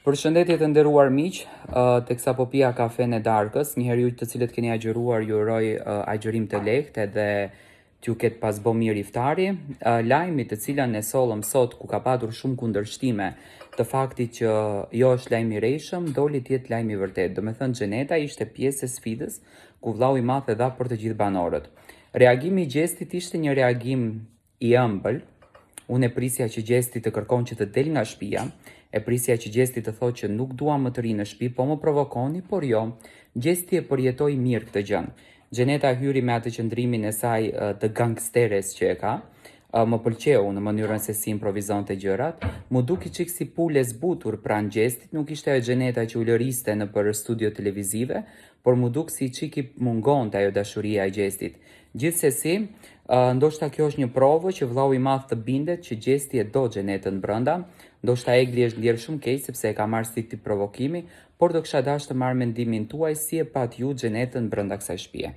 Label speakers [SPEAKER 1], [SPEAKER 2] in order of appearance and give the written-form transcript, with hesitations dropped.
[SPEAKER 1] Përshëndetje të nderuar miq, teksa po pija kafen e darkës, njëherë ju të cilët keni agjëruar ju uroj agjërim të lehtë edhe t'ju ketë pas bo mirë iftari. Lajmi të cilën e sollëm sot ku ka patur shumë kundërshtime të faktit që jo është lajm i rejshëm, doli të jetë lajm i vërtet. Do me thënë Xheneta ishte pjesë e sfidës ku vllau i madh e dha për të gjithë banorët. Reagimi i Gjestit ishte një reagim i ëmbël. Unë e prisja që Gjesti të kërkon që të del nga shtëpia, e prisja që Gjesti të thotë që nuk dua më të ri në shtëpi, po më provokoni, por jo, Gjesti e përjetoi mirë këtë gjë. Xheneta hyri me atë qëndrimin e saj të gangsteres që e ka. Më pëlqeu në mënyrën se si improvizonte gjërat. Mu duki çik si pule zbutur pranë Gjestit, nuk ishte ajo Xheneta që u lëriste në për studio televizive, por mu duk si çik i mungonte ajo dashuria e Gjestit. Gjithsesi, ndoshta kjo është një provë që vllau i madh të bindet që Gjesti e do Xhenetën brenda. Ndoshta Egli është ndjerë shumë keq sepse e ka marrë si këtë provokimi, por do kisha dashur të marr mendimin tuaj si e pat ju Xhenetën brenda kësaj shtëpie.